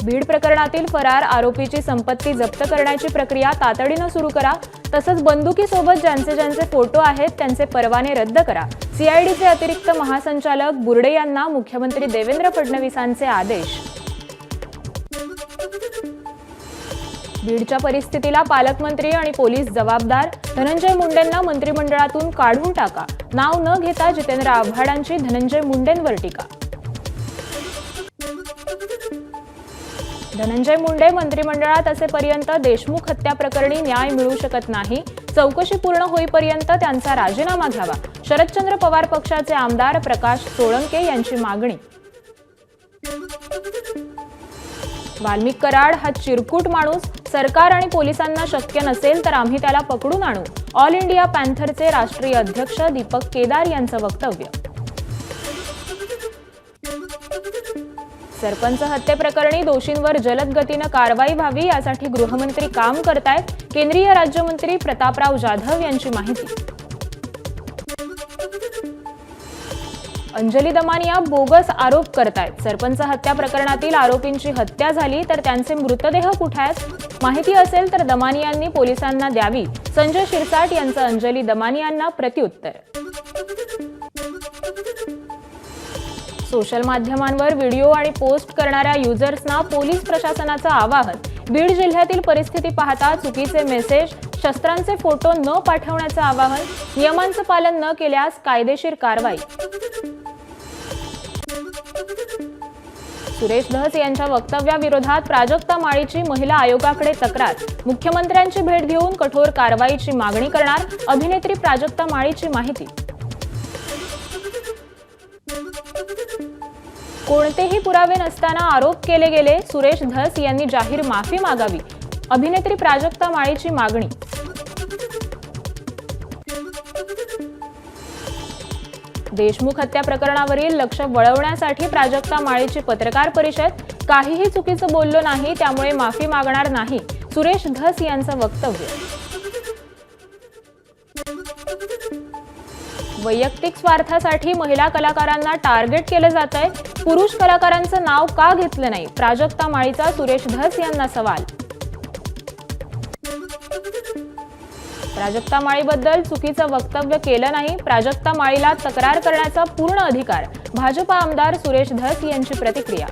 बीड प्रकरणातील फरार आरोपीची संपत्ती जप्त करण्याची प्रक्रिया तातडीने सुरू करा। तसंच बंदुकीसोबत ज्यांचे फोटो आहेत त्यांचे परवाने रद्द करा। सीआयडीचे अतिरिक्त महासंचालक बुर्डे यांना मुख्यमंत्री देवेंद्र फडणवीसांचे आदेश। बीडच्या परिस्थितीला पालकमंत्री आणि पोलीस जबाबदार। धनंजय मुंडेंना मंत्रिमंडळातून काढून टाका। नाव न घेता जितेंद्र आव्हाडांची धनंजय मुंडेंवर टीका। धनंजय मुंडे मंत्रिमंडळात असेपर्यंत देशमुख हत्या प्रकरणी न्याय मिळू शकत नाही। चौकशी पूर्ण होईपर्यंत त्यांचा राजीनामा घ्यावा। शरदचंद्र पवार पक्षाचे आमदार प्रकाश सोळंके यांची मागणी। वाल्मिक कराड हा चिरकुट माणूस, सरकार आणि पोलिसांना शक्य नसेल तर आम्ही त्याला पकडून आणू। ऑल इंडिया पॅन्थरचे राष्ट्रीय अध्यक्ष दीपक केदार यांचं वक्तव्य। सरपंच हत्येप्रकरणी दोषींवर जलद गतीने कारवाई व्हावी यासाठी गृहमंत्री काम करतायत। केंद्रीय राज्यमंत्री प्रतापराव जाधव यांची माहिती। अंजली दमानिया बोगस आरोप करतायत। सरपंच हत्या प्रकरणातील आरोपींची हत्या झाली तर त्यांचे मृतदेह कुठे आहेत? माहिती असेल तर दमानियांनी पोलिसांना द्यावी। संजय शिरसाट यांचं अंजली दमानियांना प्रत्युत्तर। सोशल माध्यमांवर व्हिडिओ आणि पोस्ट करणाऱ्या युजर्सना पोलीस प्रशासनाचं आवाहन। बीड जिल्ह्यातील परिस्थिती पाहता चुकीचे मेसेज, शस्त्रांचे फोटो न पाठवण्याचं आवाहन। नियमांचं पालन न केल्यास कायदेशीर कारवाई। सुरेश धस यांच्या वक्तव्याविरोधात प्राजक्ता माळीची महिला आयोगाकडे तक्रार। मुख्यमंत्र्यांची भेट घेऊन कठोर कारवाईची मागणी करणार। अभिनेत्री प्राजक्ता माळीची माहिती। कोणतेही पुरावे नसताना आरोप केले गेले, सुरेश धस यांनी जाहीर माफी मागावी। अभिनेत्री प्राजक्ता माळीची मागणी। देशमुख हत्या प्रकरणावरील लक्ष वळवण्यासाठी प्राजक्ता माळीची पत्रकार परिषद। काहीही चुकीचं बोललो नाही त्यामुळे माफी मागणार नाही, सुरेश धस यांचं वक्तव्य। वैयक्तिक स्वार्थासाठी महिला कलाकारांना टार्गेट केलं जातंय। पुरुष कलाकारांचं नाव का घेतलं नाही? प्राजक्ता माळीचा सुरेश धस यांना सवाल। प्राजक्ता माळीबद्दल चुकीचं वक्तव्य केलं नाही, प्राजक्ता माळीला तक्रार करण्याचा पूर्ण अधिकार। भाजप आमदार सुरेश धस यांची प्रतिक्रिया।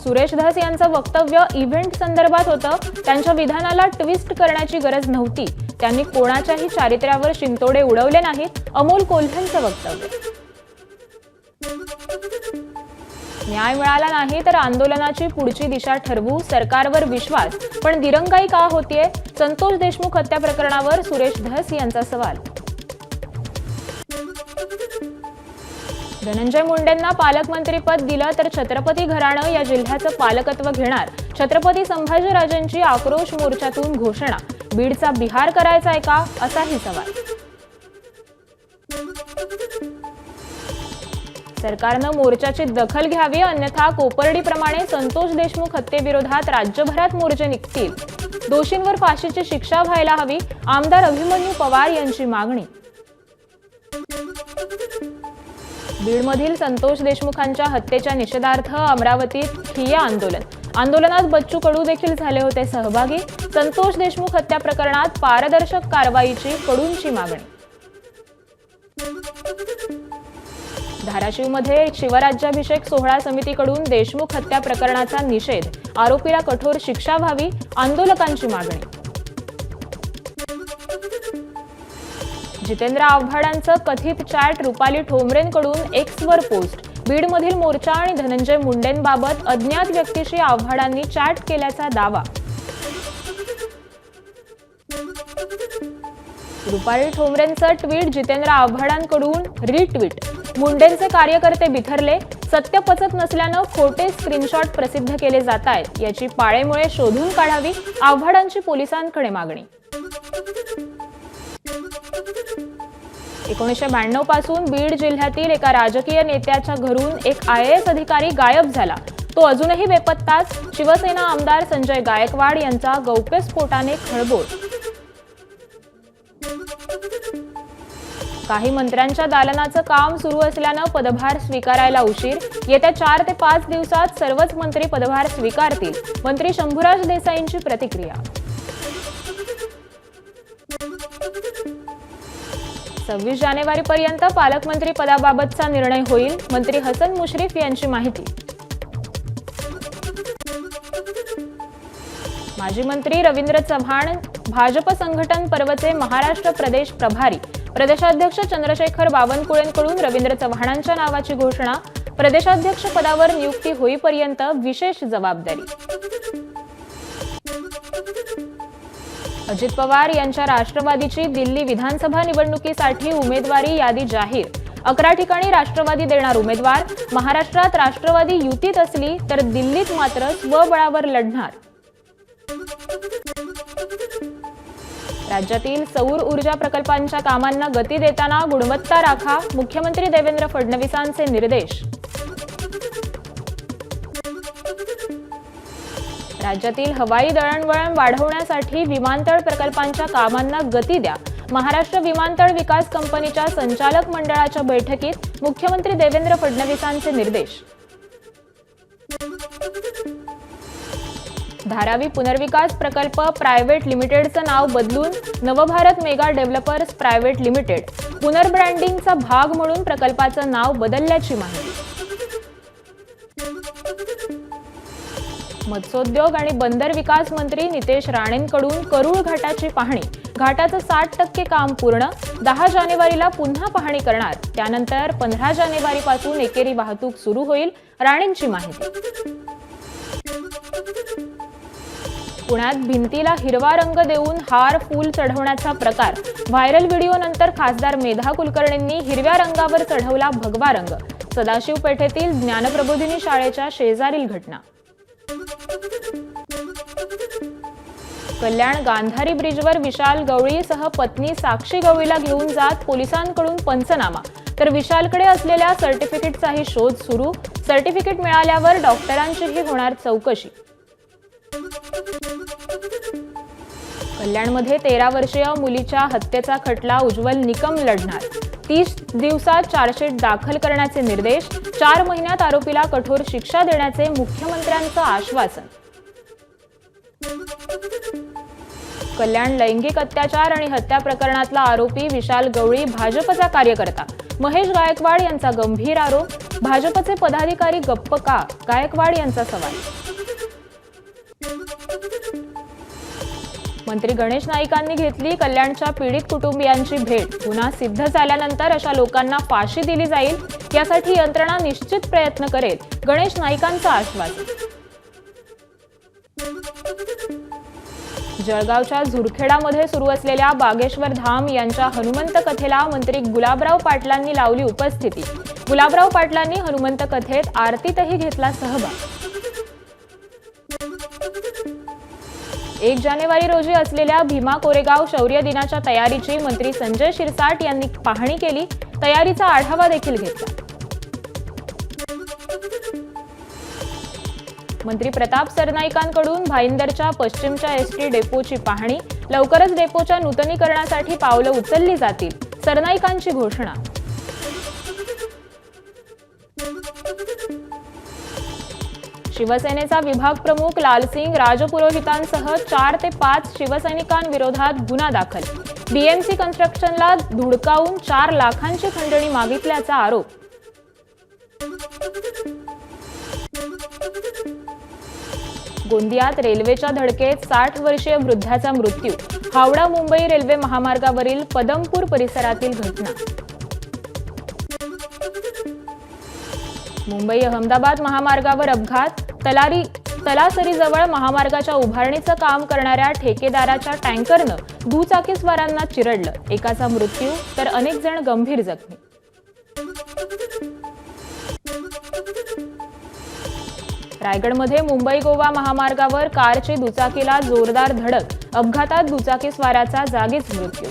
सुरेश धस यांचं वक्तव्य इव्हेंट संदर्भात होतं। त्यांच्या विधानाला ट्विस्ट करण्याची गरज नव्हती। त्यांनी कोणाच्याही चारित्र्यावर शिंतोडे उडवले नाहीत। अमोल कोल्हेंचं वक्तव्य। न्याय मिळाला नाही तर आंदोलनाची पुढची दिशा ठरवू। सरकारवर विश्वास पण दिरंगाई का होतीये? संतोष देशमुख हत्या प्रकरणावर सुरेश धस यांचा सवाल। धनंजय मुंडेंना पालकमंत्रीपद दिलं तर छत्रपती घराणं या जिल्ह्याचं पालकत्व घेणार। छत्रपती संभाजीराजांची आक्रोश मोर्चातून घोषणा। बीडचा बिहार करायचाय का? असाही सवाल। सरकारनं मोर्चाची दखल घ्यावी, अन्यथा कोपर्डीप्रमाणे संतोष देशमुख हत्येविरोधात राज्यभरात मोर्चे निघतील। दोषींवर फाशीची शिक्षा व्हायला हवी। आमदार अभिमन्यू पवार यांची मागणी। बीडमधील संतोष देशमुखांच्या हत्येच्या निषेधार्थ अमरावतीत ठिय्या आंदोलन। आंदोलनात बच्चू कडू देखील झाले होते सहभागी। संतोष देशमुख हत्या प्रकरणात पारदर्शक कारवाईची कडूंची मागणी। धाराशिवमध्ये शिवराज्याभिषेक सोहळा समितीकडून देशमुख हत्या प्रकरणाचा निषेध। आरोपीला कठोर शिक्षा व्हावी, आंदोलकांची मागणी। जितेंद्र आव्हाडांचं कथित चॅट रुपाली ठोंबरेंकडून एक्सवर पोस्ट। बीडमधील मोर्चा आणि धनंजय मुंडेंबाबत अज्ञात व्यक्तीशी आव्हाडांनी चॅट केल्याचा दावा। रुपाली ठोंबरेंचं ट्विट जितेंद्र आव्हाडांकडून रिट्विट। मुंडेंचे कार्यकर्ते बिथरले। सत्य पचत नसल्यानं खोटे स्क्रीनशॉट प्रसिद्ध केले जातायत। याची पाळेमुळे शोधून काढावी, आव्हाडांची पोलिसांकडे मागणी। 1992 पासून बीड जिल्ह्यातील एका राजकीय नेत्याच्या घरून एक IAS अधिकारी गायब झाला। तो अजूनही बेपत्ताच। शिवसेना आमदार संजय गायकवाड यांचा गौप्यस्फोटाने खळबळ। काही मंत्र्यांच्या दालनाचं काम सुरू असल्यानं पदभार स्वीकारायला उशीर. येत्या 4 ते 5 दिवसात सर्वच मंत्री पदभार स्वीकारतील. मंत्री शंभूराज देसाईंची प्रतिक्रिया. 26 जानेवारीपर्यंत पालकमंत्री पदाबाबतचा निर्णय होईल. मंत्री हसन मुश्रीफ यांची माहिती. माजी मंत्री रवींद्र चव्हाण भाजप संघटन पर्वचे महाराष्ट्र प्रदेश प्रभारी. प्रदेशाध्यक्ष चंद्रशेखर बावनकुळेंकडून रवींद्र चव्हाणांच्या नावाची घोषणा. प्रदेशाध्यक्ष पदावर नियुक्ती होईपर्यंत विशेष जबाबदारी. अजित पवार यांच्या राष्ट्रवादीची दिल्ली विधानसभा निवडणुकीसाठी उमेदवारी यादी जाहीर. 11 ठिकाणी राष्ट्रवादी देणार उमेदवार. महाराष्ट्रात राष्ट्रवादी युतीत असली तर दिल्लीत मात्र स्वबळावर लढणार. राज्यातील सौर ऊर्जा प्रकल्पांच्या कामांना गती देताना गुणवत्ता राखा. मुख्यमंत्री देवेंद्र फडणवीसांचे निर्देश. राज्यातील हवाई दळणवळण वाढवण्यासाठी विमानतळ प्रकल्पांच्या कामांना गती द्या. महाराष्ट्र विमानतळ विकास कंपनीच्या संचालक मंडळाच्या बैठकीत मुख्यमंत्री देवेंद्र फडणवीसांचे निर्देश. धारावी पुनर्विकास प्रकल्प प्रायव्हेट लिमिटेडचं नाव बदलून नवभारत मेगा डेव्हलपर्स प्रायव्हेट लिमिटेड. पुनर्ब्रँडिंगचा भाग म्हणून प्रकल्पाचं नाव बदलल्याची माहिती. मत्स्योद्योग आणि बंदर विकास मंत्री नितेश राणेंकडून करूळ घाटाची पाहणी. घाटाचं 60% काम पूर्ण. 10 जानेवारीला पुन्हा पाहणी करणार. त्यानंतर 15 जानेवारीपासून एकेरी वाहतूक सुरू होईल. राणेंची माहिती. पुण्यात भिंतीला हिरवा रंग देऊन हार फूल चढवण्याचा प्रकार. व्हायरल व्हिडिओनंतर खासदार मेधा कुलकर्णींनी हिरव्या रंगावर चढवला भगवा रंग. सदाशिव पेठेतील ज्ञानप्रबोधिनी शाळेच्या शेजारील घटना. कल्याण गांधारी ब्रिजवर विशाल गवळीसह पत्नी साक्षी गवळीला घेऊन जात पोलिसांकडून पंचनामा. तर विशालकडे असलेल्या सर्टिफिकेटचाही शोध सुरू. सर्टिफिकेट मिळाल्यावर डॉक्टरांचीही होणार चौकशी. कल्याणमध्ये 13 वर्षीय मुलीच्या हत्येचा खटला उज्ज्वल निकम लढणार. 30 दिवसात चार्जशीट दाखल करण्याचे निर्देश. 4 महिन्यात आरोपीला कठोर शिक्षा देण्याचे मुख्यमंत्र्यांचं आश्वासन. कल्याण लैंगिक अत्याचार आणि हत्या प्रकरणातला आरोपी विशाल गवळी भाजपचा कार्यकर्ता. महेश गायकवाड यांचा गंभीर आरोप. भाजपचे पदाधिकारी गप्प का? गायकवाड यांचा सवाल. मंत्री गणेश नाईकांनी घेतली कल्याणच्या पीडित कुटुंबियांची भेट. गुन्हा सिद्ध झाल्यानंतर अशा लोकांना फाशी दिली जाईल. यासाठी यंत्रणा निश्चित प्रयत्न करेल. गणेश नाईकांचं आश्वासन. जळगावच्या झुरखेडामध्ये सुरू असलेल्या बागेश्वर धाम यांच्या हनुमंत कथेला मंत्री गुलाबराव पाटलांनी लावली उपस्थिती. गुलाबराव पाटलांनी हनुमंत कथेत आरतीतही घेतला सहभाग. 1 जानेवारी रोजी असलेल्या भीमा कोरेगाव शौर्य दिनाच्या तयारीची मंत्री संजय शिरसाट यांनी पाहणी केली. तयारीचा आढावा देखील घेतला. मंत्री प्रताप सरनाईकांकडून भाईंदरच्या पश्चिमच्या एसटी डेपोची पाहणी. लवकरच डेपोच्या नूतनीकरणासाठी पावलं उचलली जातील. सरनाईकांची घोषणा. शिवसेनेचा विभाग प्रमुख लालसिंग राजपुरोहितांसह 4 ते 5 शिवसैनिकांविरोधात गुन्हा दाखल. बीएमसी कन्स्ट्रक्शनला धुडकावून 4 लाखांची खंडणी मागितल्याचा आरोप. गोंदियात रेल्वेच्या धडकेत 60 वर्षीय वृद्धाचा मृत्यू. हावडा मुंबई रेल्वे महामार्गावरील पदमपूर परिसरातील घटना. मुंबई अहमदाबाद महामार्गावर अपघात. तलासरीजवळ महामार्गाच्या उभारणीचं काम करणाऱ्या ठेकेदाराच्या टँकरनं दुचाकीस्वारांना चिरडलं. एकाचा मृत्यू तर अनेक जण गंभीर जखमी. रायगडमध्ये मुंबई गोवा महामार्गावर कारची दुचाकीला जोरदार धडक. अपघातात दुचाकीस्वाराचा जागीच मृत्यू.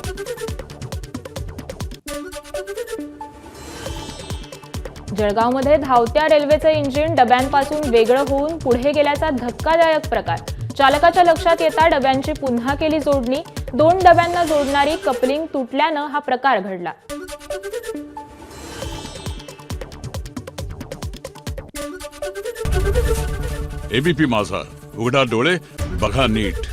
जळगावमध्ये धावत्या रेल्वेचं इंजिन डब्यांपासून वेगळं होऊन पुढे गेल्याचा धक्कादायक प्रकार. चालकाच्या लक्षात येता डब्यांची पुन्हा केली जोडणी. 2 डब्यांना जोडणारी कपलिंग तुटल्यानं हा प्रकार घडला. एबीपी माझा, उघडा डोळे बघा नीट.